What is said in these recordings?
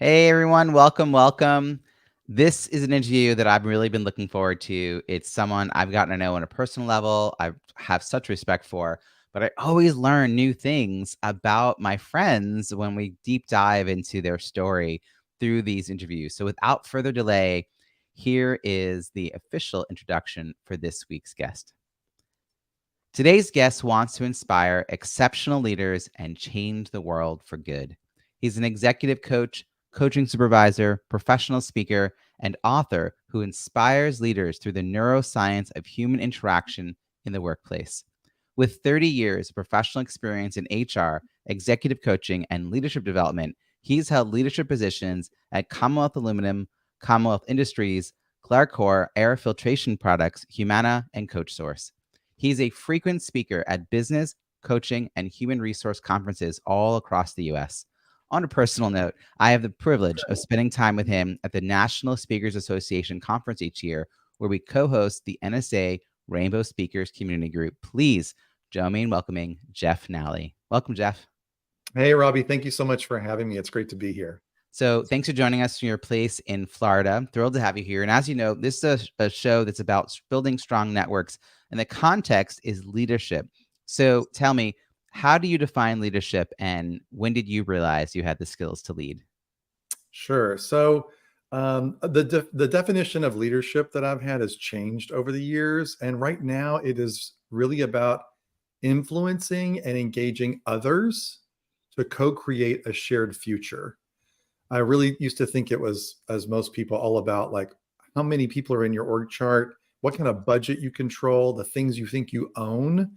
Hey everyone, welcome. This is an interview that I've really been looking forward to. It's someone I've gotten to know on a personal level. I have such respect for, but I always learn new things about my friends when we deep dive into their story through these interviews. So without further delay, here is the official introduction for this week's guest. Today's guest wants to inspire exceptional leaders and change the world for good. He's an executive coach, coaching supervisor, professional speaker, and author who inspires leaders through the neuroscience of human interaction in the workplace. With 30 years of professional experience in HR, executive coaching, and leadership development, he's held leadership positions at Commonwealth Aluminum, Commonwealth Industries, CLARCOR Air Filtration Products, Humana, and CoachSource. He's a frequent speaker at business, coaching, and human resource conferences all across the US. On a personal note, I have the privilege of spending time with him at the National Speakers Association conference each year, where we co-host the NSA Rainbow Speakers community group. Please join me in welcoming Jeff Nally. Welcome, Jeff. Hey, Robbie, thank you so much for having me. It's great to be here. So thanks for joining us from your place in Florida. I'm thrilled to have you here. And as you know, this is a show that's about building strong networks, and the context is leadership. So tell me, how do you define leadership, and when did you realize you had the skills to lead? Sure. So the definition of leadership that I've had has changed over the years. And right now it is really about influencing and engaging others to co-create a shared future. I really used to think it was, as most people, all about like how many people are in your org chart, what kind of budget you control, the things you think you own.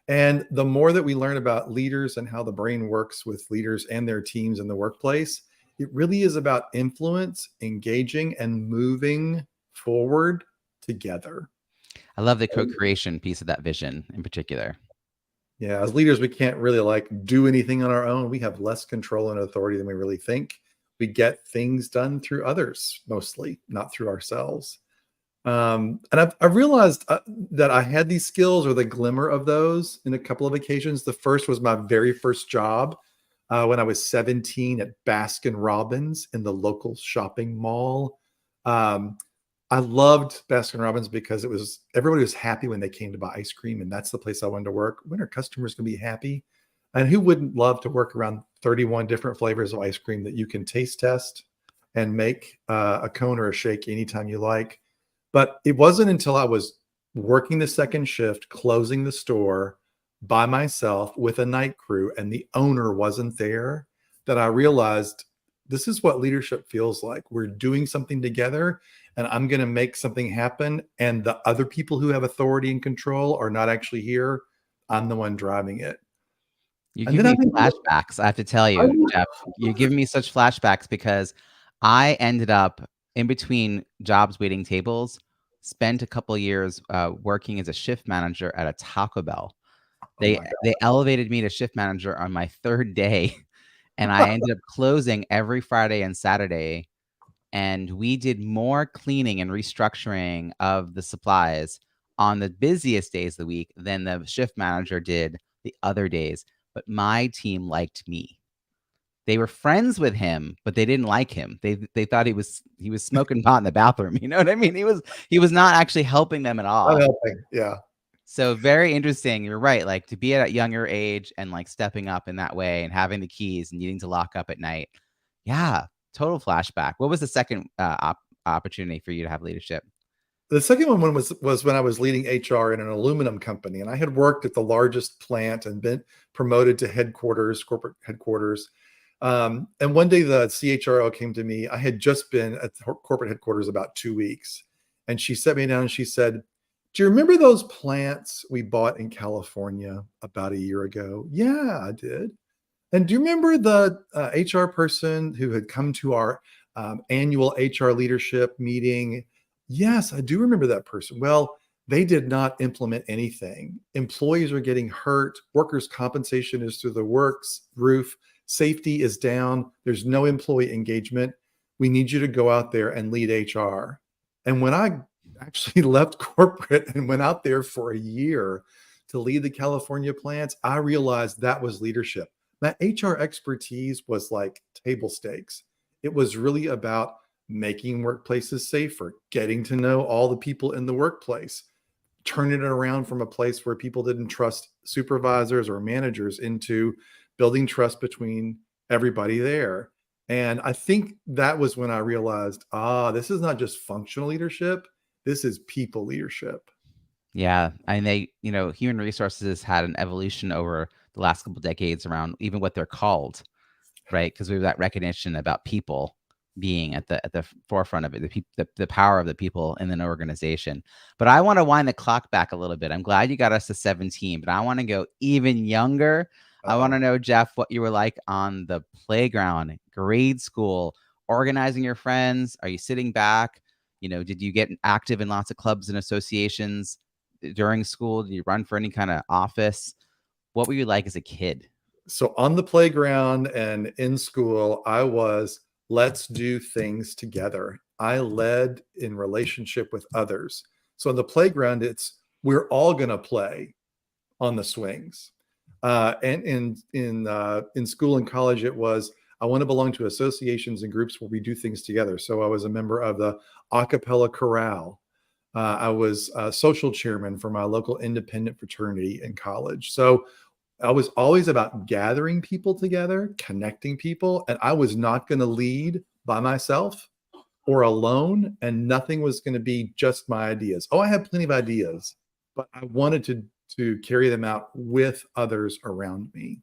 And the more that we learn about leaders and how the brain works with leaders and their teams in the workplace, it really is about influence, engaging, and moving forward together. I love the co-creation piece of that vision in particular. Yeah, as leaders, we can't really like do anything on our own. We have less control and authority than we really think. We get things done through others, mostly, not through ourselves. And I've realized that I had these skills or the glimmer of those in a couple of occasions. The first was my very first job when I was 17 at Baskin Robbins in the local shopping mall. I loved Baskin Robbins because everybody was happy when they came to buy ice cream, and that's the place I wanted to work. When are customers going to be happy? And who wouldn't love to work around 31 different flavors of ice cream that you can taste test and make a cone or a shake anytime you like? But it wasn't until I was working the second shift, closing the store by myself with a night crew, and the owner wasn't there, that I realized this is what leadership feels like. We're doing something together, and I'm going to make something happen. And the other people who have authority and control are not actually here. I'm the one driving it. You And give then I me think, flashbacks, I have to tell you, Jeff. You give me such flashbacks because I ended up in between jobs waiting tables, spent a couple of years working as a shift manager at a Taco Bell. They elevated me to shift manager on my third day, and I ended up closing every Friday and Saturday. And we did more cleaning and restructuring of the supplies on the busiest days of the week than the shift manager did the other days. But my team liked me. They were friends with him, but they didn't like him. They thought he was smoking pot in the bathroom. You know what I mean? He was not actually helping them at all. not helping. Yeah. So very interesting. You're right. Like to be at a younger age and like stepping up in that way and having the keys and needing to lock up at night. Yeah, total flashback. What was the second opportunity for you to have leadership? The second one was when I was leading HR in an aluminum company, and I had worked at the largest plant and been promoted to headquarters, corporate headquarters. And one day the CHRO came to me. I had just been at the corporate headquarters about 2 weeks, and she sat me down and she said, "Do you remember those plants we bought in California about a year ago?" "Yeah, I did." "And do you remember the HR person who had come to our annual HR leadership meeting?" "Yes, I do remember that person." "Well, they did not implement anything. Employees are getting hurt. Workers' compensation is through the roof. Safety is down. There's no employee engagement. We need you to go out there and lead HR." And when I actually left corporate and went out there for a year to lead the California plants, I realized that was leadership. My HR expertise was like table stakes. It was really about making workplaces safer, getting to know all the people in the workplace, turning it around from a place where people didn't trust supervisors or managers into building trust between everybody there. And I think that was when I realized, this is not just functional leadership, this is people leadership. Yeah, and human resources had an evolution over the last couple decades around even what they're called, right? Because we have that recognition about people being at the forefront of it, the power of the people in an organization. But I want to wind the clock back a little bit. I'm glad you got us to 17, but I want to go even younger. I want to know, Jeff, what you were like on the playground, grade school, organizing your friends. Are you sitting back? Did you get active in lots of clubs and associations during school? Did you run for any kind of office? What were you like as a kid? So on the playground and in school, I was, let's do things together. I led in relationship with others. So on the playground, it's, we're all going to play on the swings. And in school and college, it was, I want to belong to associations and groups where we do things together. So I was a member of the a cappella chorale. I was a social chairman for my local independent fraternity in college. So I was always about gathering people together, connecting people, and I was not going to lead by myself or alone, and nothing was going to be just my ideas. Oh, I had plenty of ideas, but I wanted to carry them out with others around me.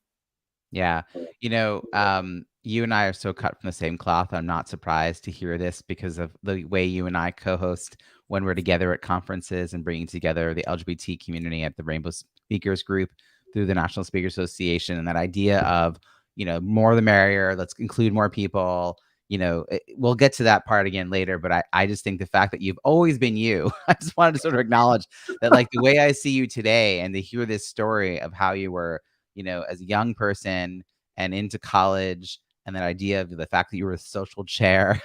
Yeah. You and I are so cut from the same cloth. I'm not surprised to hear this because of the way you and I co-host when we're together at conferences and bringing together the LGBT community at the Rainbow Speakers group through the National Speakers Association, and that idea of, more the merrier, let's include more people. We'll get to that part again later, but I just think the fact that you've always been you, I just wanted to sort of acknowledge that, like, the way I see you today and to hear this story of how you were, as a young person and into college, and that idea of the fact that you were a social chair,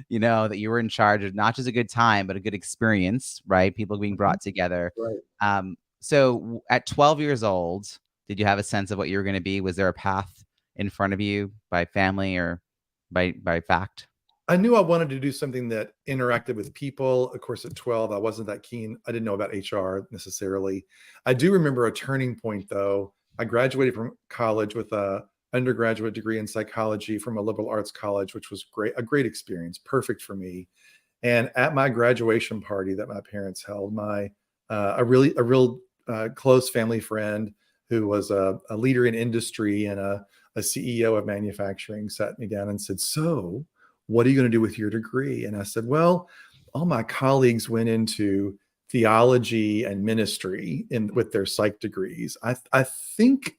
that you were in charge of not just a good time, but a good experience, right? People being brought together. Right. So at 12 years old, did you have a sense of what you were going to be? Was there a path in front of you by family or by fact? I knew I wanted to do something that interacted with people. Of course, at 12, I wasn't that keen. I didn't know about HR necessarily. I do remember a turning point, though. I graduated from college with a undergraduate degree in psychology from a liberal arts college, which was great, a great experience, perfect for me. And at my graduation party that my parents held, my a real close family friend who was a leader in industry and a CEO of manufacturing sat me down and said, "So, what are you going to do with your degree?" And I said, "Well, all my colleagues went into theology and ministry with their psych degrees. I think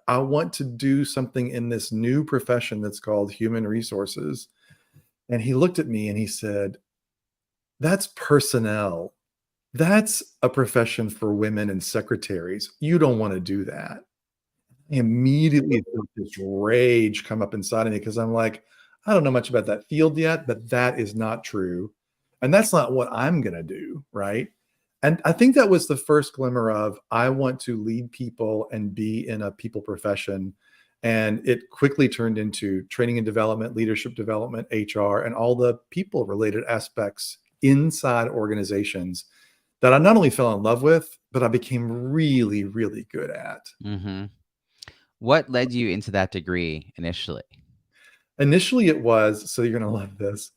I want to do something in this new profession that's called human resources." And he looked at me and he said, "That's personnel. That's a profession for women and secretaries. You don't want to do that." I immediately felt this rage come up inside of me because I'm like, I don't know much about that field yet, but that is not true. And that's not what I'm going to do. Right. And I think that was the first glimmer of, I want to lead people and be in a people profession. And it quickly turned into training and development, leadership development, HR, and all the people related aspects inside organizations that I not only fell in love with, but I became really, really good at. Mm-hmm. What led you into that degree initially? Initially, it was, so you're going to love this.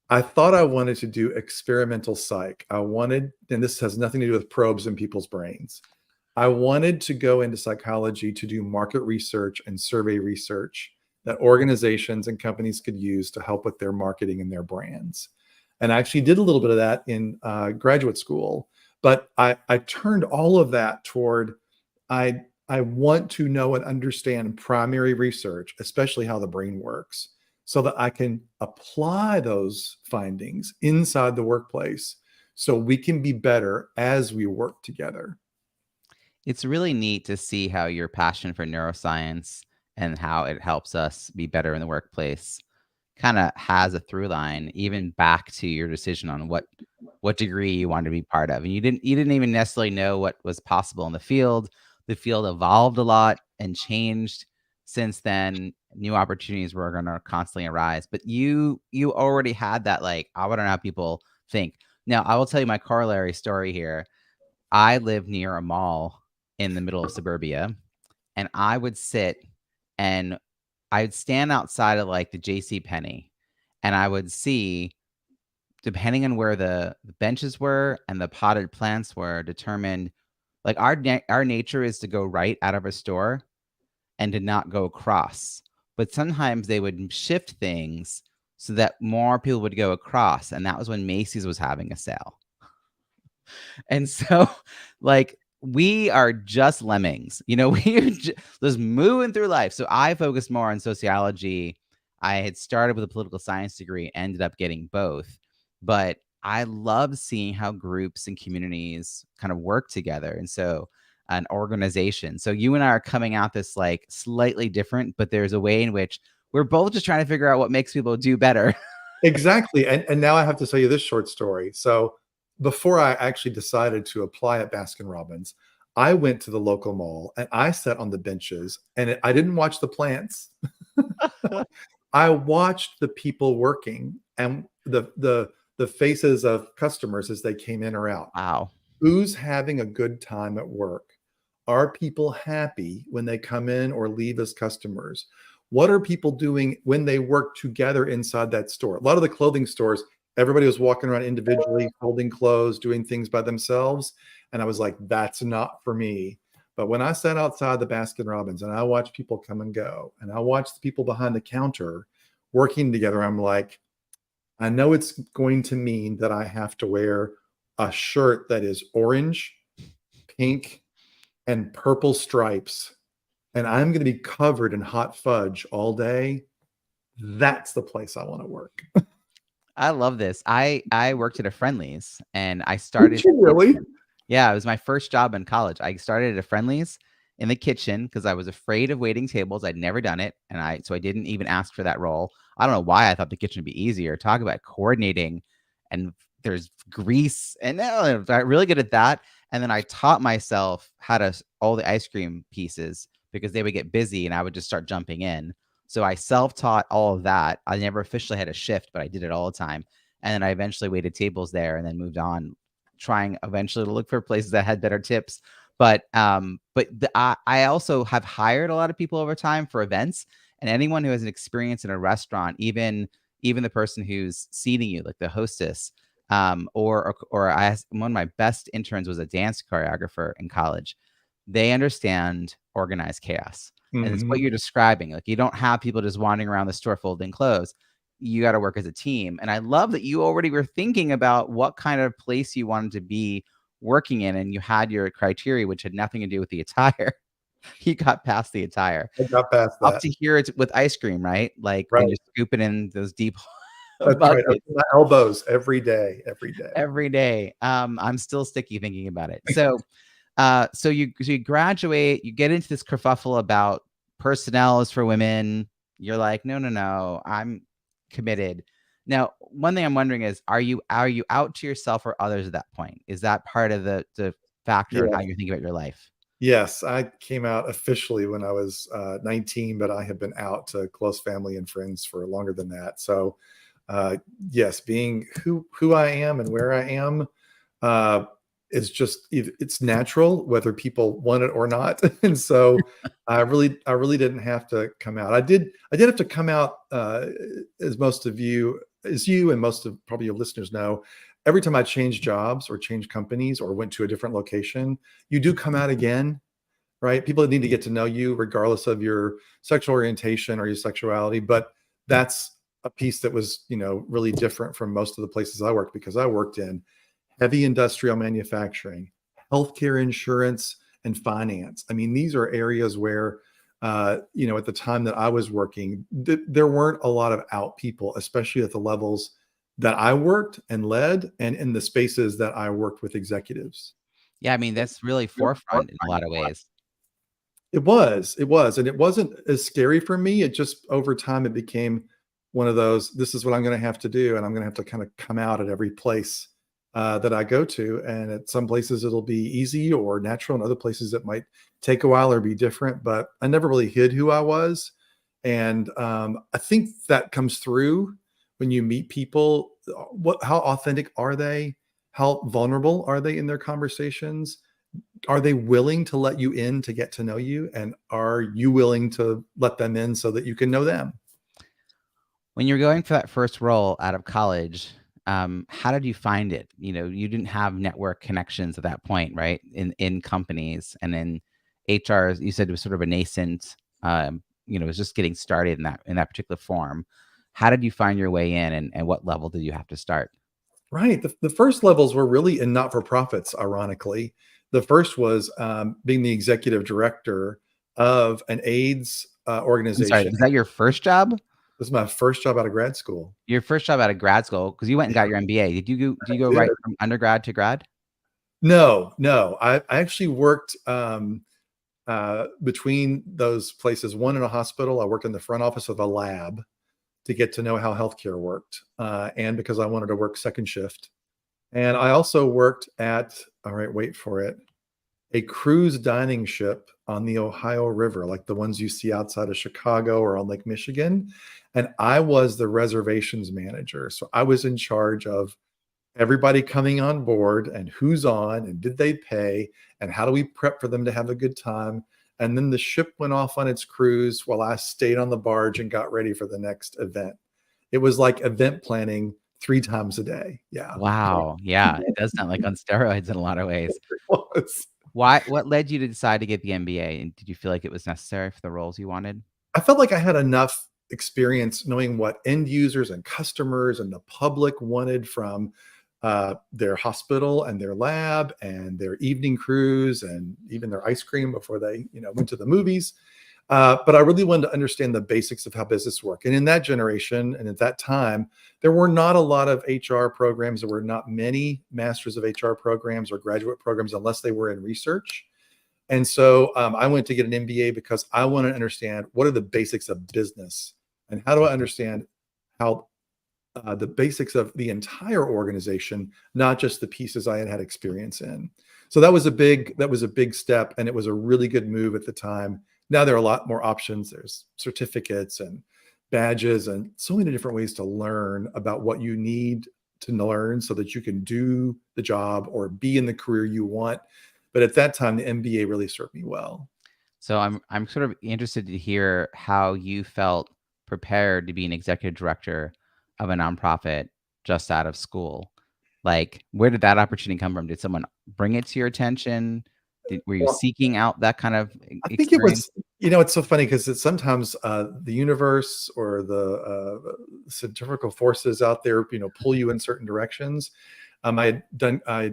I thought I wanted to do experimental psych. I wanted, and this has nothing to do with probes in people's brains. I wanted to go into psychology to do market research and survey research that organizations and companies could use to help with their marketing and their brands. And I actually did a little bit of that in graduate school, but I turned all of that toward, I want to know and understand primary research, especially how the brain works, so that I can apply those findings inside the workplace so we can be better as we work together. It's really neat to see how your passion for neuroscience and how it helps us be better in the workplace kind of has a through line even back to your decision on what degree you wanted to be part of. And you didn't even necessarily know what was possible in the field. The field evolved a lot and changed since then. new opportunities were going to constantly arise. But you already had that, like, I want to know how people think. Now, I will tell you my corollary story here. I live near a mall in the middle of suburbia, and I would sit and I'd stand outside of like the JC Penney, and I would see, depending on where the benches were and the potted plants were, determined, like, our nature is to go right out of a store and to not go across. But sometimes they would shift things so that more people would go across, and that was when Macy's was having a sale. And so, like, we are just lemmings, we're just moving through life. So I focused more on sociology. I had started with a political science degree, ended up getting both. But I love seeing how groups and communities kind of work together. And so an organization. So you and I are coming out this like slightly different, but there's a way in which we're both just trying to figure out what makes people do better. Exactly. And now I have to tell you this short story. So before I actually decided to apply at Baskin Robbins, I went to the local mall and I sat on the benches, and I didn't watch the plants. I watched the people working and the faces of customers as they came in or out. Wow. Who's having a good time at work? Are people happy when they come in or leave as customers? What are people doing when they work together inside that store? A lot of the clothing stores, everybody was walking around individually, holding clothes, doing things by themselves. And I was like, that's not for me. But when I sat outside the Baskin Robbins and I watched people come and go, and I watched the people behind the counter working together, I'm like, I know it's going to mean that I have to wear a shirt that is orange, pink, and purple stripes, and I'm going to be covered in hot fudge all day. That's the place I want to work. I love this. I worked at a Friendlies, and I started. Did you really? Yeah, it was my first job in college. I started at a Friendlies in the kitchen because I was afraid of waiting tables. I'd never done it, and so I didn't even ask for that role. I don't know why I thought the kitchen would be easier. Talk about coordinating, and there's grease, and I got really good at that. And then I taught myself how to all the ice cream pieces because they would get busy, and I would just start jumping in. So I self-taught all of that. I never officially had a shift, but I did it all the time. And then I eventually waited tables there, and then moved on, trying eventually to look for places that had better tips. But I also have hired a lot of people over time for events, and anyone who has an experience in a restaurant, even the person who's seating you, like the hostess, or one of my best interns was a dance choreographer in college. They understand organized chaos. And it's what you're describing. Like, you don't have people just wandering around the store folding clothes. You got to work as a team. And I love that you already were thinking about what kind of place you wanted to be working in, and you had your criteria, which had nothing to do with the attire. You got past the attire. I got past that. Up to here, it's with ice cream, right? Like, right. when you're scooping in those deep That's right. My elbows every day. Every day. I'm still sticky thinking about it. So so you graduate, you get into this kerfuffle about personnel is for women. You're like, no, I'm committed. Now, one thing I'm wondering is, are you out to yourself or others at that point? Is that part of the factor of how you think about your life? Yes, I came out officially when I was 19, but I have been out to close family and friends for longer than that. So yes, being who I am and where I am is just, it's natural, whether people want it or not. And so I really didn't have to come out. I did have to come out, as you and most of probably your listeners know. Every time I changed jobs or changed companies or went to a different location, you do come out again, right? People need to get to know you regardless of your sexual orientation or your sexuality. But that's a piece that was, really different from most of the places I worked, because I worked in heavy industrial manufacturing, healthcare, insurance, and finance. I mean, these are areas where, at the time that I was working, there weren't a lot of out people, especially at the levels that I worked and led, and in the spaces that I worked with executives. Yeah, I mean, that's really forefront in a lot of ways. It was, and it wasn't as scary for me. It just, over time, it became one of those, this is what I'm going to have to do. And I'm going to have to kind of come out at every place that I go to. And at some places it'll be easy or natural, and other places it might take a while or be different. But I never really hid who I was. And I think that comes through when you meet people. How authentic are they? How vulnerable are they in their conversations? Are they willing to let you in to get to know you? And are you willing to let them in so that you can know them? When you're going for that first role out of college, how did you find it? You didn't have network connections at that point, right? In companies and in HR, you said it was sort of a nascent, it was just getting started in that particular form. How did you find your way in, and what level did you have to start? Right. The first levels were really in not-for-profits, ironically. The first was being the executive director of an AIDS I'm sorry, organization. was that your first job? This was my first job out of grad school. Your first job out of grad school, because you went and got your MBA. Did you go Yeah. right from undergrad to grad? No, no. I actually worked between those places. One in a hospital. I worked in the front office of a lab to get to know how healthcare worked, and because I wanted to work second shift. And I also worked at, all right, wait for it, a cruise dining ship on the Ohio River, like the ones you see outside of Chicago or on Lake Michigan. And I was the reservations manager. So I was in charge of everybody coming on board and who's on and did they pay and how do we prep for them to have a good time. And then the ship went off on its cruise while I stayed on the barge and got ready for the next event. It was like event planning 3 times a day. Yeah. Wow, yeah, it does sound like on steroids in a lot of ways. It was. What led you to decide to get the MBA, and did you feel like it was necessary for the roles you wanted? I felt like I had enough experience knowing what end users and customers and the public wanted from their hospital and their lab and their evening cruise and even their ice cream before they, went to the movies. But I really wanted to understand the basics of how business work. And in that generation and at that time, there were not a lot of HR programs. There were not many masters of HR programs or graduate programs unless they were in research. And so I went to get an MBA because I want to understand what are the basics of business and how do I understand how the basics of the entire organization, not just the pieces I had had experience in. So that was a big step, and it was a really good move at the time. Now there are a lot more options. There's certificates and badges and so many different ways to learn about what you need to learn so that you can do the job or be in the career you want. But at that time, the MBA really served me well. So I'm sort of interested to hear how you felt prepared to be an executive director of a nonprofit just out of school. Like, where did that opportunity come from? Did someone bring it to your attention? Were you Well, seeking out that kind of I think it experience? was, it's so funny because it's sometimes the universe or the centrifugal forces out there, pull you in certain directions. I had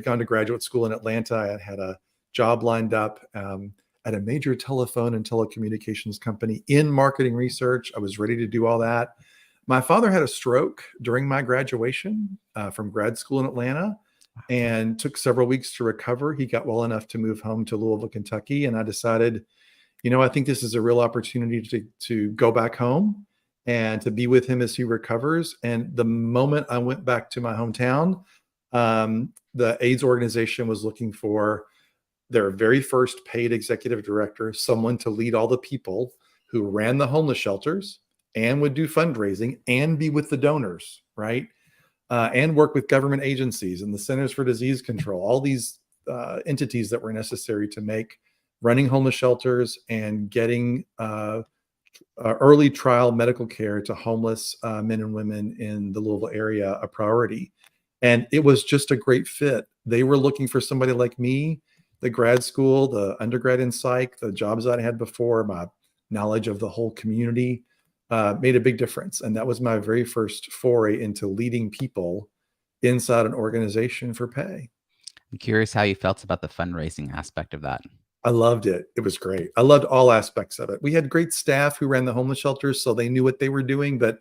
gone to graduate school in Atlanta. I had a job lined up at a major telephone and telecommunications company in marketing research. I was ready to do all that. My father had a stroke during my graduation from grad school in Atlanta and took several weeks to recover. He got well enough to move home to Louisville, Kentucky. And I decided, I think this is a real opportunity to go back home and to be with him as he recovers. And the moment I went back to my hometown, the AIDS organization was looking for their very first paid executive director, someone to lead all the people who ran the homeless shelters and would do fundraising and be with the donors, right? And work with government agencies and the Centers for Disease Control, all these entities that were necessary to make running homeless shelters and getting early trial medical care to homeless men and women in the Louisville area a priority. And it was just a great fit. They were looking for somebody like me, the grad school, the undergrad in psych, the jobs I had before, my knowledge of the whole community made a big difference. And that was my very first foray into leading people inside an organization for pay. I'm curious how you felt about the fundraising aspect of that. I loved it. It was great. I loved all aspects of it. We had great staff who ran the homeless shelters, so they knew what they were doing, but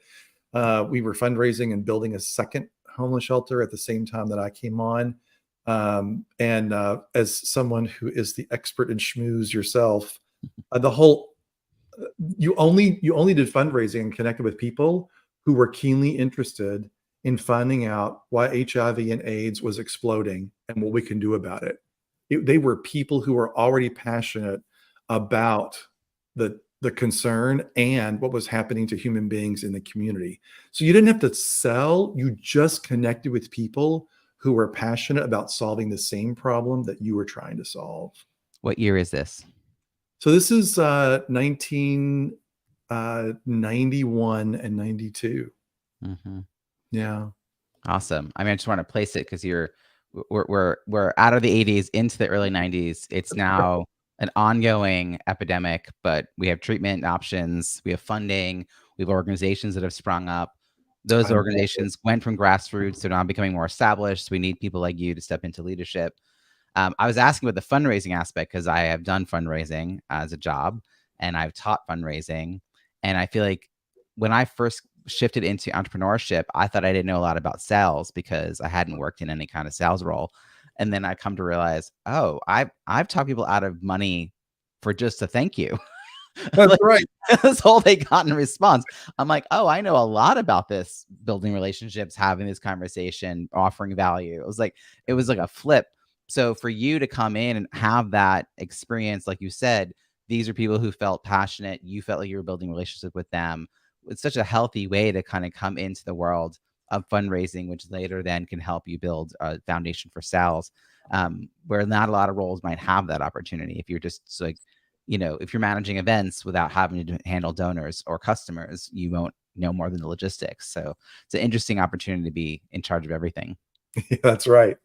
we were fundraising and building a second homeless shelter at the same time that I came on. And as someone who is the expert in Schmooze yourself, the whole you only did fundraising and connected with people who were keenly interested in finding out why HIV and AIDS was exploding and what we can do about it. They were people who were already passionate about the the concern and what was happening to human beings in the community. So you didn't have to sell, you just connected with people who were passionate about solving the same problem that you were trying to solve. What year is this? So this is 1991 and 92. Mm-hmm. Yeah. Awesome. I mean, I just want to place it because we're out of the 80s into the early 90s. It's now an ongoing epidemic, but we have treatment options, we have funding, we have organizations that have sprung up. Those organizations went from grassroots to now becoming more established. We need people like you to step into leadership. I was asking about the fundraising aspect because I have done fundraising as a job and I've taught fundraising. And I feel like when I first shifted into entrepreneurship, I thought I didn't know a lot about sales because I hadn't worked in any kind of sales role. And then I come to realize, oh, I've talked people out of money for just a thank you. That's Like, right. that's all they got in response. I'm like, oh, I know a lot about this, building relationships, having this conversation, offering value. It was like a flip. So for you to come in and have that experience, like you said, these are people who felt passionate. You felt like you were building relationship with them. It's such a healthy way to kind of come into the world of fundraising, which later then can help you build a foundation for sales, where not a lot of roles might have that opportunity. If you're just like, if you're managing events without having to handle donors or customers, you won't know more than the logistics. So it's an interesting opportunity to be in charge of everything. Yeah, that's right.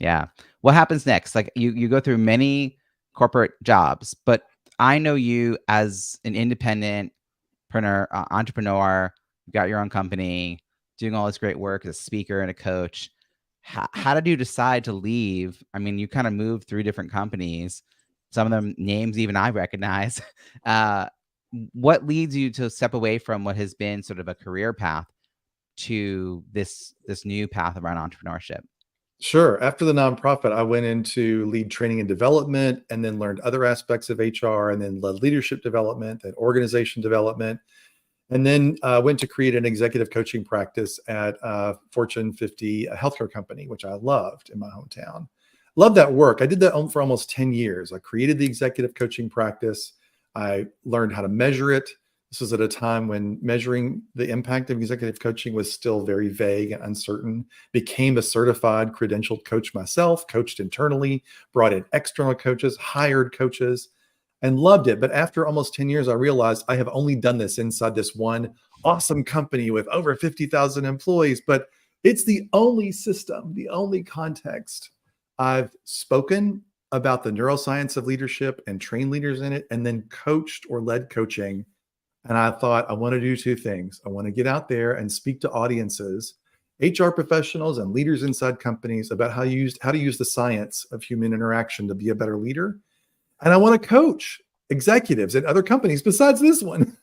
Yeah. What happens next? Like you go through many corporate jobs, but I know you as an independent entrepreneur, you got your own company, doing all this great work as a speaker and a coach. How did you decide to leave? I mean, you kind of moved through different companies, some of them names even I recognize. What leads you to step away from what has been sort of a career path to this new path around entrepreneurship? Sure. After the nonprofit, I went into lead training and development and then learned other aspects of HR and then led leadership development and organization development. And then went to create an executive coaching practice at Fortune 50, a healthcare company, which I loved in my hometown. Loved that work. I did that for almost 10 years. I created the executive coaching practice. I learned how to measure it. This was at a time when measuring the impact of executive coaching was still very vague and uncertain. Became a certified credentialed coach myself, coached internally, brought in external coaches, hired coaches, and loved it. But after almost 10 years, I realized I have only done this inside this one awesome company with over 50,000 employees, but it's the only system, the only context I've spoken about the neuroscience of leadership and trained leaders in it, and then coached or led coaching. And I thought, I want to do two things. I want to get out there and speak to audiences, HR professionals and leaders inside companies about how to use the science of human interaction to be a better leader. And I want to coach executives at other companies besides this one.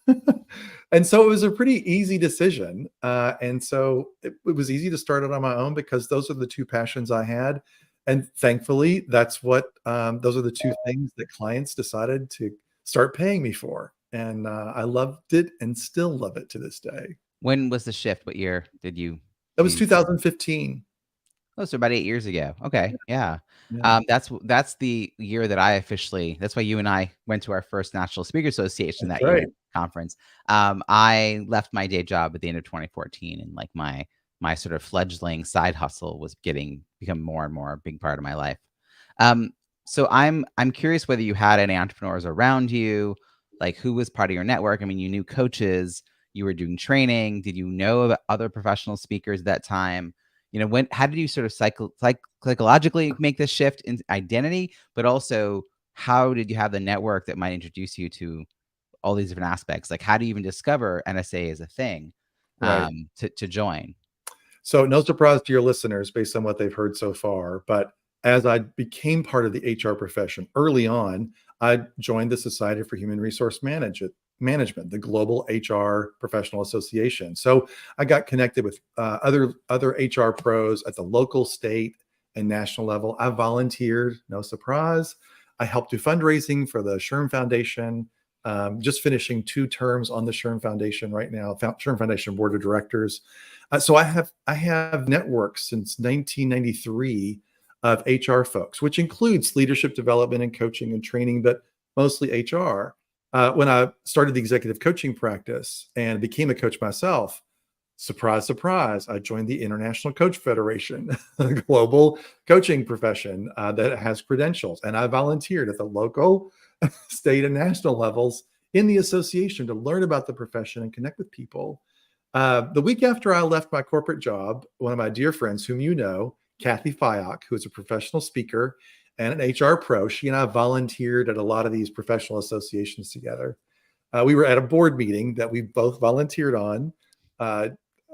And so it was a pretty easy decision. And so it was easy to start it on my own because those are the two passions I had. And thankfully, those are the two things that clients decided to start paying me for. And I loved it and still love it to this day. When was the shift? What year did you? That was 2015. Oh, so about 8 years ago. Okay. Yeah. Yeah. That's the year that I officially, that's why you and I went to our first National Speaker Association That's that year right. conference. I left my day job at the end of 2014, and like my sort of fledgling side hustle was become more and more a big part of my life. So I'm curious whether you had any entrepreneurs around you, like who was part of your network. I mean, you knew coaches, you were doing training. Did you know of other professional speakers at that time? How did you sort of psychologically make this shift in identity, but also how did you have the network that might introduce you to all these different aspects? Like, how do you even discover NSA as a thing, Right. to join? So no surprise to your listeners based on what they've heard so far, but as I became part of the HR profession early on, I joined the Society for Human Resource Management, the global HR professional association. So I got connected with other HR pros at the local, state, and national level. I volunteered, no surprise. I helped do fundraising for the SHRM Foundation. Just finishing 2 terms on the SHRM Foundation right now, SHRM Foundation Board of Directors. So I have networked since 1993 of HR folks, which includes leadership development and coaching and training, but mostly HR. When I started the executive coaching practice and became a coach myself, surprise, surprise, I joined the International Coach Federation, a global coaching profession that has credentials. And I volunteered at the local, state, and national levels in the association to learn about the profession and connect with people. The week after I left my corporate job, one of my dear friends, whom you know, Kathy Fyock, who is a professional speaker and an HR pro, she and I volunteered at a lot of these professional associations together. We were at a board meeting that we both volunteered on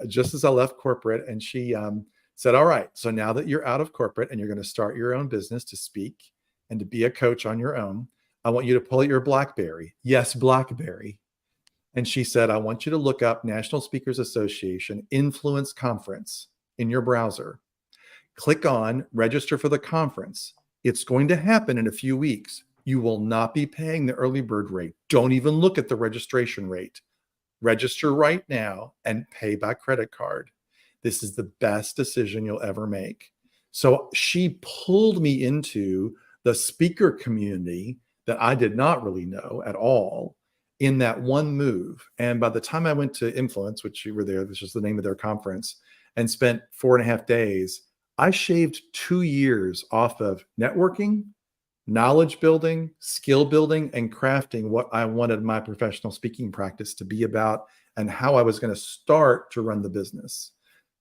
just as I left corporate. And she said, all right, so now that you're out of corporate and you're going to start your own business to speak and to be a coach on your own, I want you to pull out your BlackBerry. Yes, BlackBerry. And she said, I want you to look up National Speakers Association Influence Conference in your browser. Click on register for the conference. It's going to happen in a few weeks. You will not be paying the early bird rate. Don't even look at the registration rate. Register right now and pay by credit card. This is the best decision you'll ever make. So she pulled me into the speaker community that I did not really know at all in that one move. And by the time I went to Influence, which you were there, this was the name of their conference, and spent 4.5 days, I shaved 2 years off of networking, knowledge building, skill building, and crafting what I wanted my professional speaking practice to be about and how I was going to start to run the business.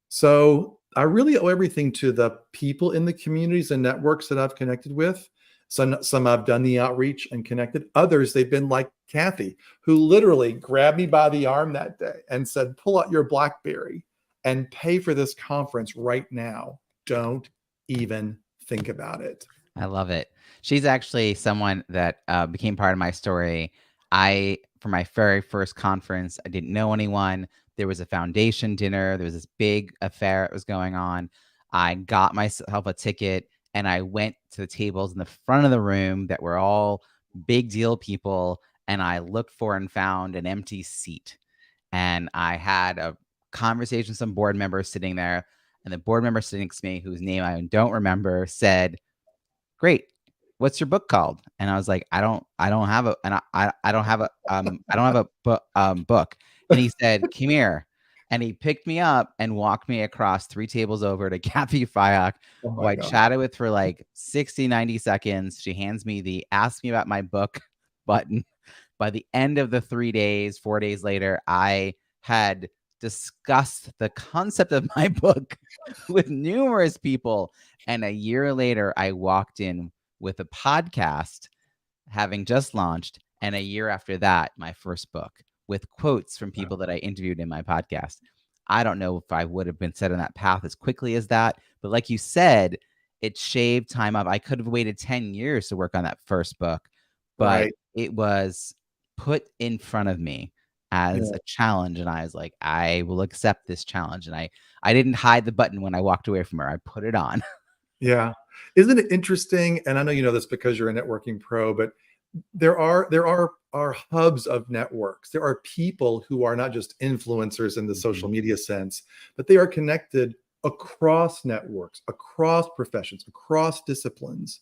So I really owe everything to the people in the communities and networks that I've connected with. Some I've done the outreach and connected. Others, they've been like Kathy, who literally grabbed me by the arm that day and said, pull out your BlackBerry and pay for this conference right now. Don't even think about it. I love it. She's actually someone that became part of my story. For my very first conference, I didn't know anyone. There was a foundation dinner. There was this big affair that was going on. I got myself a ticket and I went to the tables in the front of the room that were all big deal people. And I looked for and found an empty seat. And I had a conversation with some board members sitting there. And the board member sitting next to me, whose name I don't remember, said, great, what's your book called? And I was like, I don't have a, and I don't have a, I don't have a book. And he said, come here. And he picked me up and walked me across 3 tables over to Kathy Fyock, who I chatted with for like 60, 90 seconds. She hands me the ask me about my book button. By the end of the 3 days, 4 days later, I had discussed the concept of my book with numerous people. And a year later, I walked in with a podcast, having just launched. And a year after that, my first book with quotes from people that I interviewed in my podcast. I don't know if I would have been set on that path as quickly as that. But like you said, it shaved time off. I could have waited 10 years to work on that first book, but it was put in front of me as a challenge. And I was like, I will accept this challenge. And I didn't hide the button when I walked away from her. I put it on. Yeah. Isn't it interesting? And I know you know this because you're a networking pro, but there are hubs of networks. There are people who are not just influencers in the social media sense, but they are connected across networks, across professions, across disciplines.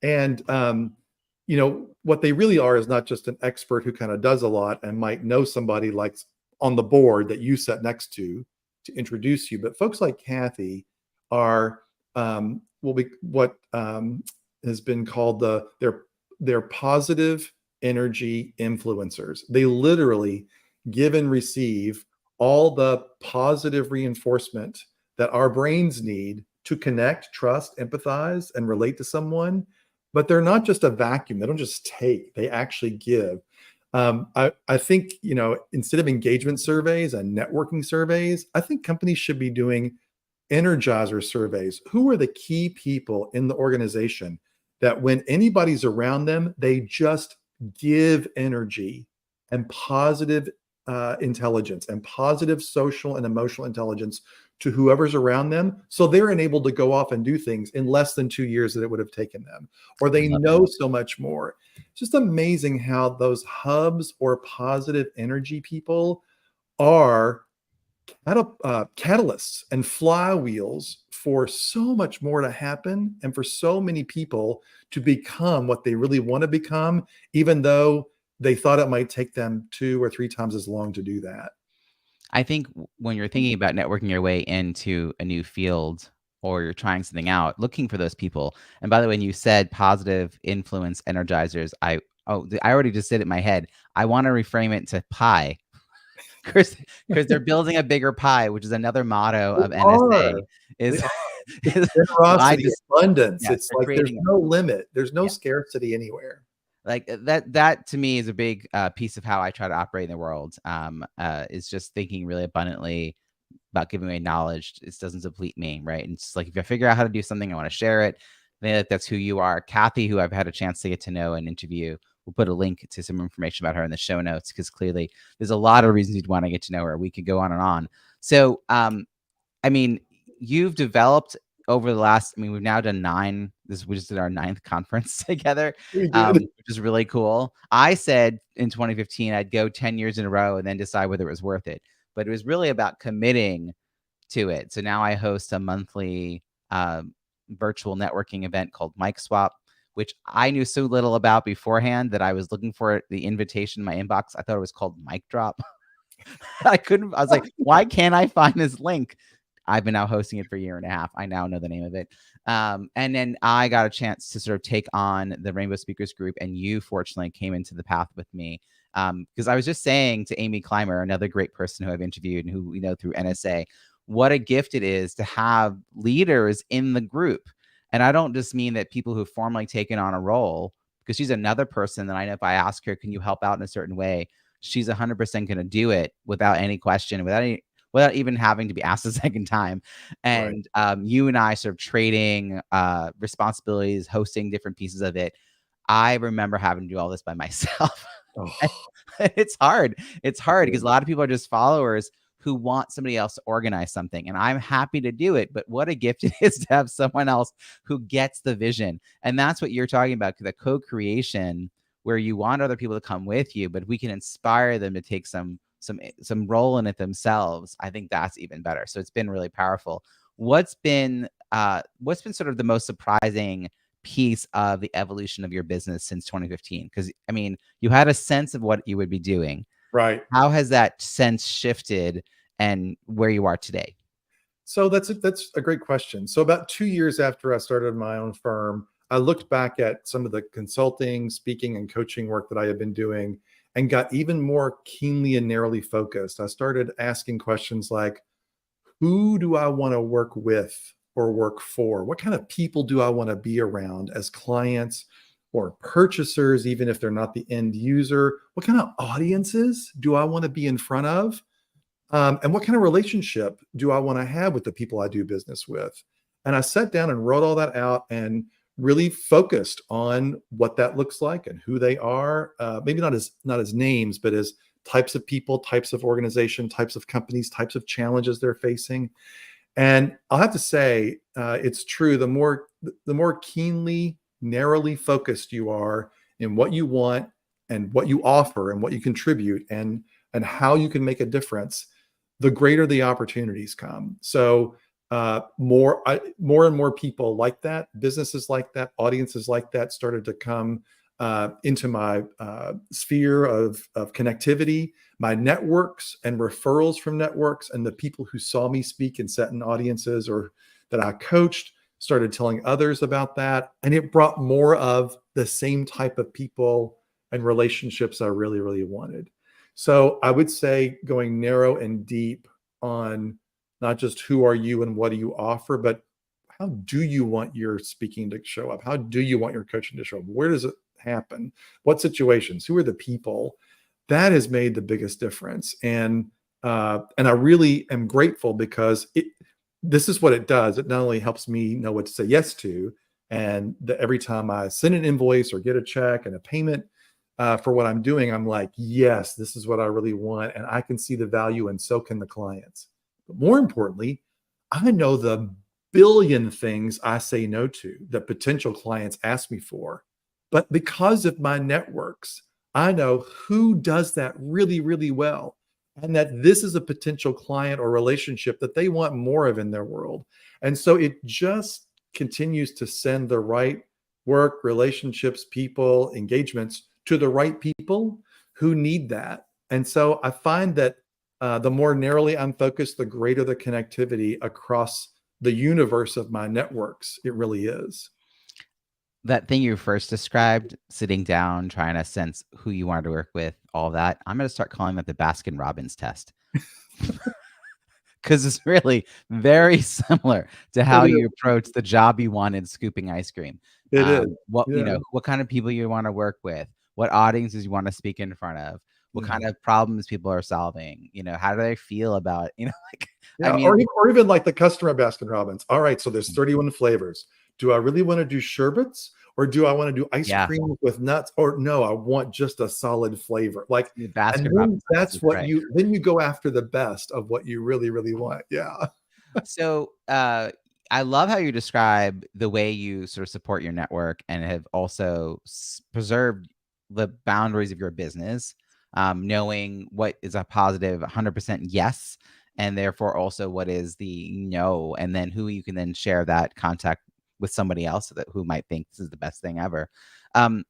And you know, what they really are is not just an expert who kind of does a lot and might know somebody like on the board that you sat next to introduce you, but folks like Kathy are what has been called they're positive energy influencers. They literally give and receive all the positive reinforcement that our brains need to connect, trust, empathize, and relate to someone. But they're not just a vacuum. They don't just take, they actually give. I think, you know, instead of engagement surveys and networking surveys, I think companies should be doing energizer surveys. Who are the key people in the organization that when anybody's around them, they just give energy and positive intelligence and positive social and emotional intelligence to whoever's around them, so they're enabled to go off and do things in less than 2 years that it would have taken them, or they know so much more. It's just amazing how those hubs or positive energy people are catalysts and flywheels for so much more to happen and for so many people to become what they really want to become, even though they thought it might take them 2 or 3 times as long to do that. I think when you're thinking about networking your way into a new field or you're trying something out, looking for those people. And by the way, when you said positive influence energizers, I already just did it in my head. I want to reframe it to pie because they're building a bigger pie, which is another motto of They NSA. are. Is, They are. is so I Generosity, just abundance. yes, It's they're like there's creating no limit. There's no yeah. scarcity anywhere. Like that to me is a big piece of how I try to operate in the world. Is just thinking really abundantly about giving away knowledge. It doesn't deplete me, right? And it's like if I figure out how to do something, I want to share it. I think that's who you are. Kathy, who I've had a chance to get to know and interview, we'll put a link to some information about her in the show notes because clearly there's a lot of reasons you'd want to get to know her. We could go on and on. So, I mean, you've developed over the last, I mean, we've now done 9. We just did our 9th conference together, We did. which is really cool. I said in 2015, I'd go 10 years in a row and then decide whether it was worth it. But it was really about committing to it. So now I host a monthly virtual networking event called Mic Swap, which I knew so little about beforehand that I was looking for the invitation in my inbox. I thought it was called Mic Drop. I was like, why can't I find this link? I've been now hosting it for a year and a half. I now know the name of it. And then I got a chance to sort of take on the Rainbow Speakers group. And you fortunately came into the path with me. Because I was just saying to Amy Clymer, another great person who I've interviewed and who we know through NSA, what a gift it is to have leaders in the group. And I don't just mean that people who've formally taken on a role, because she's another person that I know if I ask her, can you help out in a certain way? She's 100% going to do it without any question, without even having to be asked a second time. And you and I sort of trading responsibilities, hosting different pieces of it. I remember having to do all this by myself. Oh. It's hard. It's hard because a lot of people are just followers who want somebody else to organize something. And I'm happy to do it. But what a gift it is to have someone else who gets the vision. And that's what you're talking about, the co-creation, where you want other people to come with you, but we can inspire them to take some role in it themselves. I think that's even better. So it's been really powerful. What's been sort of the most surprising piece of the evolution of your business since 2015? Because I mean, you had a sense of what you would be doing. Right. How has that sense shifted and where you are today? So that's a great question. So about 2 years after I started my own firm, I looked back at some of the consulting, speaking, and coaching work that I had been doing and got even more keenly and narrowly focused. I started asking questions like, who do I want to work with or work for? What kind of people do I want to be around as clients or purchasers, even if they're not the end user? What kind of audiences do I want to be in front of? And what kind of relationship do I want to have with the people I do business with? And I sat down and wrote all that out and really focused on what that looks like and who they are. Maybe not as names, but as types of people, types of organization, types of companies, types of challenges they're facing. And I'll have to say, it's true. The more keenly, narrowly focused you are in what you want and what you offer and what you contribute and how you can make a difference, the greater the opportunities come. So more and more people like that, businesses like that, audiences like that started to come into my sphere of connectivity, my networks and referrals from networks, and the people who saw me speak and sat in audiences or that I coached started telling others about that. And it brought more of the same type of people and relationships I really, really wanted. So I would say going narrow and deep on not just who are you and what do you offer, but how do you want your speaking to show up? How do you want your coaching to show up? Where does it happen? What situations? Who are the people? That has made the biggest difference. And I really am grateful because this is what it does. It not only helps me know what to say yes to, and every time I send an invoice or get a check and a payment for what I'm doing, I'm like, yes, this is what I really want. And I can see the value and so can the clients. But more importantly, I know the billion things I say no to that potential clients ask me for. But because of my networks, I know who does that really, really well. And that this is a potential client or relationship that they want more of in their world. And so it just continues to send the right work, relationships, people, engagements to the right people who need that. And so I find that the more narrowly I'm focused, the greater the connectivity across the universe of my networks. It really is. That thing you first described, sitting down, trying to sense who you wanted to work with, all that, I'm going to start calling that the Baskin Robbins test. Because it's really very similar to how It is. you approach the job you wanted scooping ice cream. It is. What Yeah. what kind of people you want to work with, what audiences you want to speak in front of, what Yeah. kind of problems people are solving, how do they feel about, like, Yeah, I mean, or even like the customer at Baskin Robbins. All right, so there's 31 flavors. Do I really want to do sherbets, or do I want to do ice yeah, cream with nuts? Or no, I want just a solid flavor. Like, the and Baskin then Robbins test that's is what great. you go after the best of what you really, really want. Yeah. So, I love how you describe the way you sort of support your network and have also preserved the boundaries of your business, knowing what is a positive 100% yes, and therefore also what is the no, and then who you can then share that contact with somebody else that who might think this is the best thing ever. Um,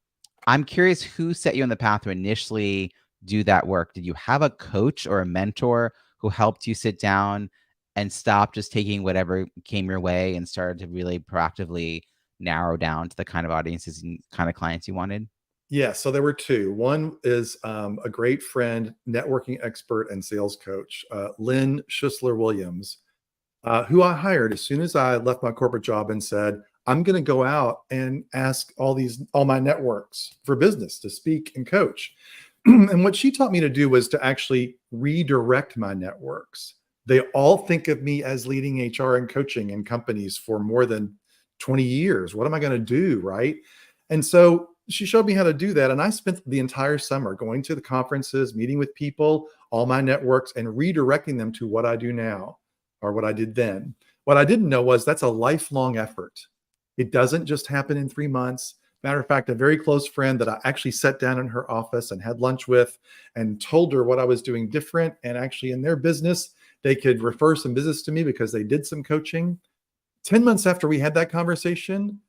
I'm curious who set you on the path to initially do that work. Did you have a coach or a mentor who helped you sit down and stop just taking whatever came your way and started to really proactively narrow down to the kind of audiences and kind of clients you wanted? Yeah, so there were two. One is a great friend, networking expert, and sales coach, Lynn Schussler Williams, who I hired as soon as I left my corporate job and said, I'm going to go out and ask all my networks for business to speak and coach. And what she taught me to do was to actually redirect my networks. They all think of me as leading HR and coaching in companies for more than 20 years. What am I going to do? Right. And so she showed me how to do that. And I spent the entire summer going to the conferences, meeting with people, all my networks, and redirecting them to what I do now or what I did then. What I didn't know was that's a lifelong effort. It doesn't just happen in 3 months. Matter of fact, a very close friend that I actually sat down in her office and had lunch with and told her what I was doing different. And actually, in their business, they could refer some business to me because they did some coaching. 10 months after we had that conversation,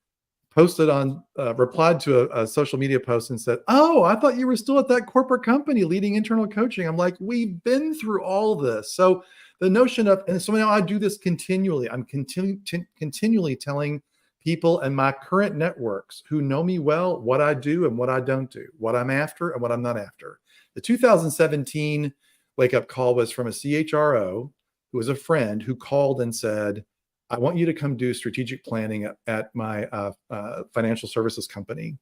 replied to a social media post and said, "Oh, I thought you were still at that corporate company leading internal coaching." I'm like, we've been through all this. So the notion of, and so now I do this continually. I'm continually telling people in my current networks who know me well what I do and what I don't do, what I'm after and what I'm not after. The 2017 wake up call was from a CHRO who was a friend who called and said, I want you to come do strategic planning at my financial services company.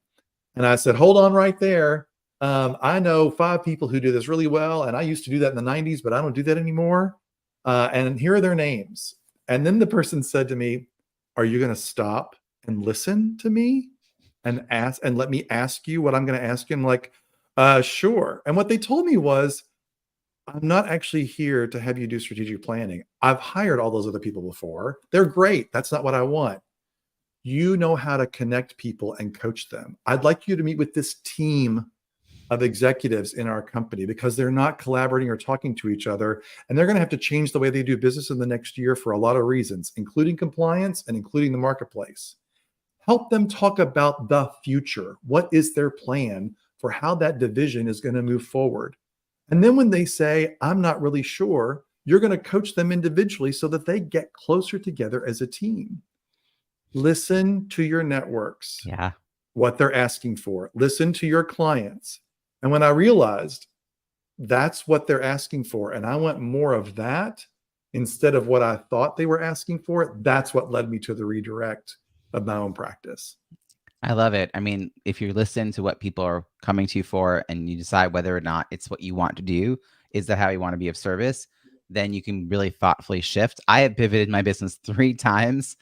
And I said, hold on right there. I know 5 people who do this really well. And I used to do that in the 90s, but I don't do that anymore. And here are their names. And then the person said to me, are you going to stop and listen to me and ask and let me ask you what I'm going to ask you? I'm like, sure. And what they told me was, I'm not actually here to have you do strategic planning. I've hired all those other people before. They're great. That's not what I want. You know how to connect people and coach them. I'd like you to meet with this team of executives in our company because they're not collaborating or talking to each other. And they're going to have to change the way they do business in the next year for a lot of reasons, including compliance and including the marketplace. Help them talk about the future. What is their plan for how that division is going to move forward? And then when they say, I'm not really sure, you're going to coach them individually so that they get closer together as a team. Listen to your networks, Yeah. what they're asking for. Listen to your clients. And when I realized that's what they're asking for, and I want more of that instead of what I thought they were asking for, that's what led me to the redirect of my own practice. I love it. I mean, if you listen to what people are coming to you for and you decide whether or not it's what you want to do, is that how you want to be of service, then you can really thoughtfully shift. I have pivoted my business 3 times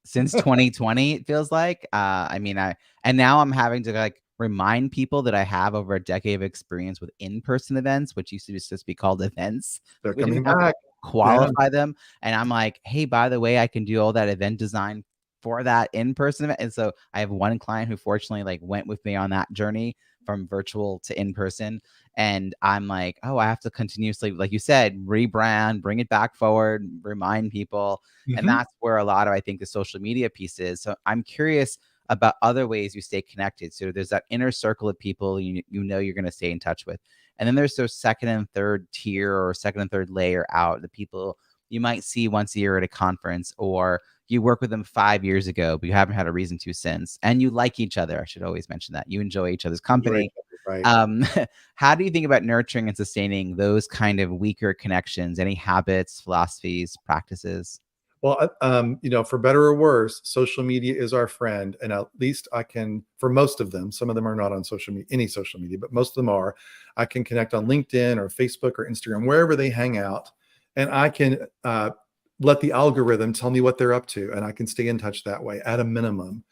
since 2020, it feels like. And now I'm having to like remind people that I have over a decade of experience with in-person events, which used to just be called events. They're We didn't coming have to back. qualify them. And I'm like, hey, by the way, I can do all that event design for that in-person event. And so I have one client who fortunately like went with me on that journey from virtual to in-person. And I'm like, oh, I have to continuously, like you said, rebrand, bring it back forward, remind people. And Mhm. that's where a lot of, I think, the social media piece is. So I'm curious about other ways you stay connected. So there's that inner circle of people you know you're going to stay in touch with. And then there's those second and third tier or second and third layer out, the people you might see once a year at a conference, or you work with them 5 years ago, but you haven't had a reason to since. And you like each other. I should always mention that. You enjoy each other's company. Right. How do you think about nurturing and sustaining those kind of weaker connections? Any habits, philosophies, practices? Well, for better or worse, social media is our friend. And at least I can, for most of them, some of them are not on social media, any social media, but most of them are. I can connect on LinkedIn or Facebook or Instagram, wherever they hang out. And I can let the algorithm tell me what they're up to. And I can stay in touch that way at a minimum.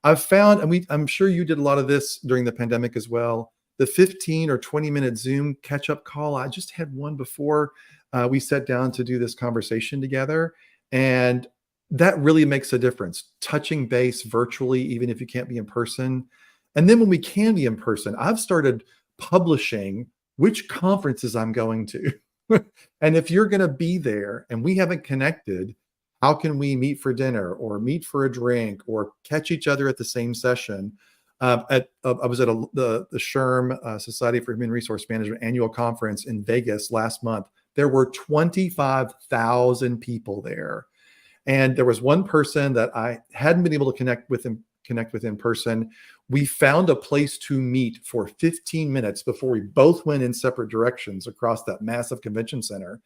I've found, and I'm sure you did a lot of this during the pandemic as well, the 15 or 20-minute Zoom catch-up call. I just had one before we sat down to do this conversation together. And that really makes a difference, touching base virtually, even if you can't be in person. And then when we can be in person, I've started publishing which conferences I'm going to. And if you're going to be there and we haven't connected, how can we meet for dinner or meet for a drink or catch each other at the same session? I was at the SHRM, Society for Human Resource Management annual conference in Vegas last month. There were 25,000 people there. And there was one person that I hadn't been able to connect with in person. We found a place to meet for 15 minutes before we both went in separate directions across that massive convention center.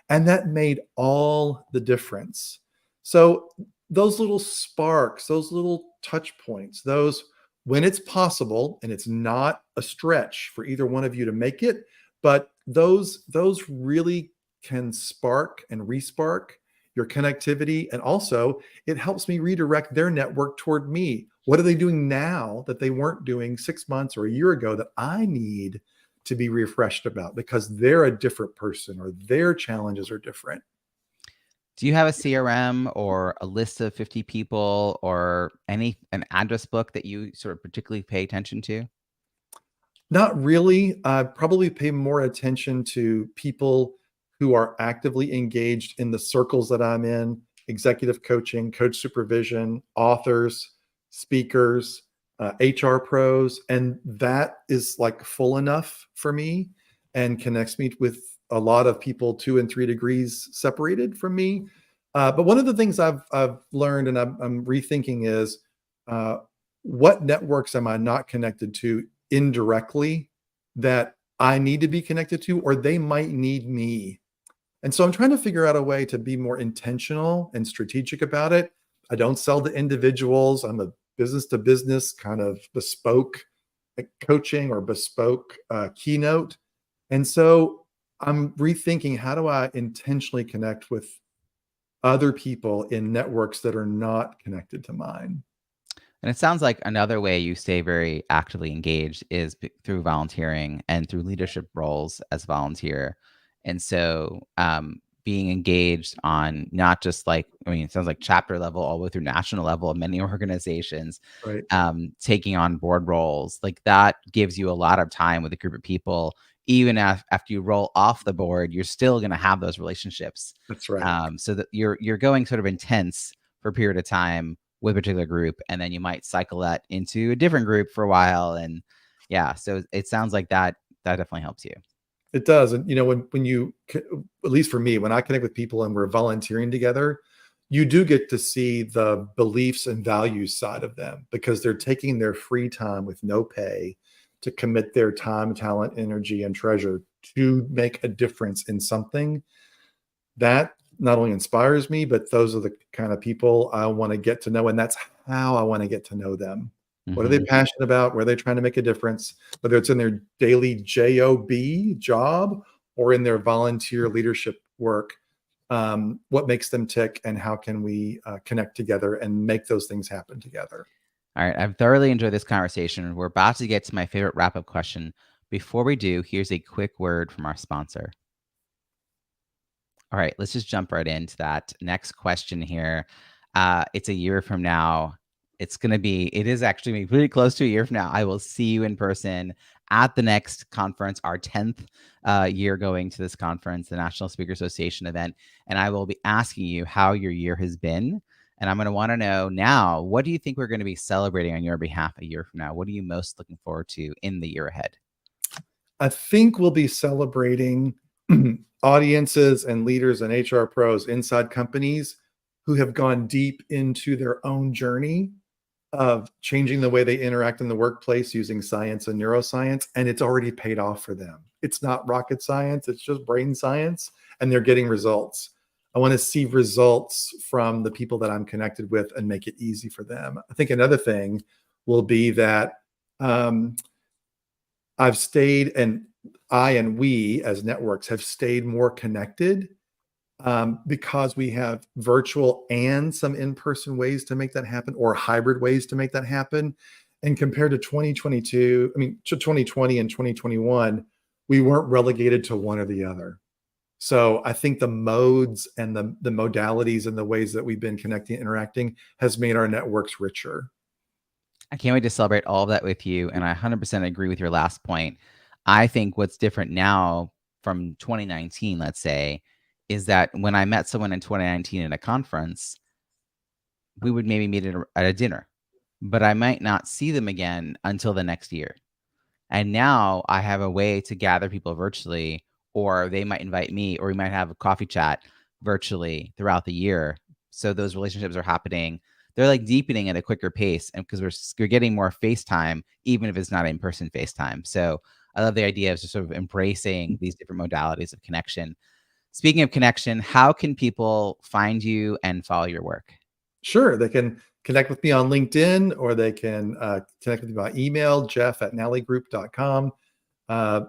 And that made all the difference. So those little sparks, those little touch points, those, when it's possible, and it's not a stretch for either one of you to make it, but those really can spark and respark your connectivity. And also it helps me redirect their network toward me. What are they doing now that they weren't doing 6 months or a year ago that I need to be refreshed about because they're a different person or their challenges are different? Do you have a CRM or a list of 50 people or an address book that you sort of particularly pay attention to? Not really. I probably pay more attention to people who are actively engaged in the circles that I'm in: executive coaching, coach supervision, authors, speakers, HR pros. And that is like full enough for me and connects me with a lot of people 2 and 3 degrees separated from me. But one of the things I've learned and I'm rethinking is what networks am I not connected to indirectly that I need to be connected to, or they might need me. And so I'm trying to figure out a way to be more intentional and strategic about it. I don't sell to individuals. I'm a business to business kind of bespoke coaching or bespoke keynote. And so I'm rethinking, how do I intentionally connect with other people in networks that are not connected to mine? And it sounds like another way you stay very actively engaged is through volunteering and through leadership roles as volunteer. And so being engaged on not just like, I mean, it sounds like chapter level all the way through national level of many organizations, Right. taking on board roles, like that gives you a lot of time with a group of people. Even after you roll off the board, you're still going to have those relationships. That's right. So that you're going sort of intense for a period of time with a particular group, and then you might cycle that into a different group for a while. And yeah, so it sounds like that definitely helps you. It does. And, when you, at least for me, when I connect with people and we're volunteering together, you do get to see the beliefs and values side of them because they're taking their free time with no pay to commit their time, talent, energy, and treasure to make a difference in something that not only inspires me, but those are the kind of people I want to get to know. And that's how I want to get to know them. What are they passionate about? Where are they trying to make a difference? Whether it's in their daily job or in their volunteer leadership work, what makes them tick and how can we connect together and make those things happen together? All right. I've thoroughly enjoyed this conversation. We're about to get to my favorite wrap-up question. Before we do, here's a quick word from our sponsor. All right, let's just jump right into that next question here. It's a year from now. It is actually pretty close to a year from now. I will see you in person at the next conference, our 10th year going to this conference, the National Speaker Association event. And I will be asking you how your year has been And I'm going to want to know now, what do you think we're going to be celebrating on your behalf a year from now? What are you most looking forward to in the year ahead? I think we'll be celebrating audiences and leaders and HR pros inside companies who have gone deep into their own journey of changing the way they interact in the workplace using science and neuroscience, and it's already paid off for them. It's not rocket science, it's just brain science, and they're getting results. I want to see results from the people that I'm connected with and make it easy for them. I think another thing will be that I've stayed, and I and we as networks have stayed more connected because we have virtual and some in-person ways to make that happen, or hybrid ways to make that happen. And compared to 2022, I mean, to 2020 and 2021, we weren't relegated to one or the other. So I think the modes and the modalities and the ways that we've been connecting, interacting has made our networks richer. I can't wait to celebrate all of that with you. And I 100% agree with your last point. I think what's different now from 2019, let's say, is that when I met someone in 2019 at a conference, we would maybe meet at a dinner, but I might not see them again until the next year. And now I have a way to gather people virtually, or they might invite me, or we might have a coffee chat virtually throughout the year. So those relationships are happening. They're like deepening at a quicker pace, and because we're getting more FaceTime, even if it's not in-person FaceTime. So I love the idea of just sort of embracing these different modalities of connection. Speaking of connection, how can people find you and follow your work? Sure, they can connect with me on LinkedIn, or they can connect with me by email, jeff@nallygroup.com.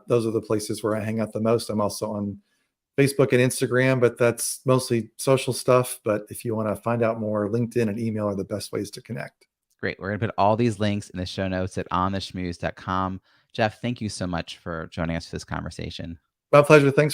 Those are the places where I hang out the most. I'm also on Facebook and Instagram, but that's mostly social stuff. But if you want to find out more, LinkedIn and email are the best ways to connect. Great. We're going to put all these links in the show notes at ontheschmooze.com. Jeff, thank you so much for joining us for this conversation. My pleasure. Thanks, Rob.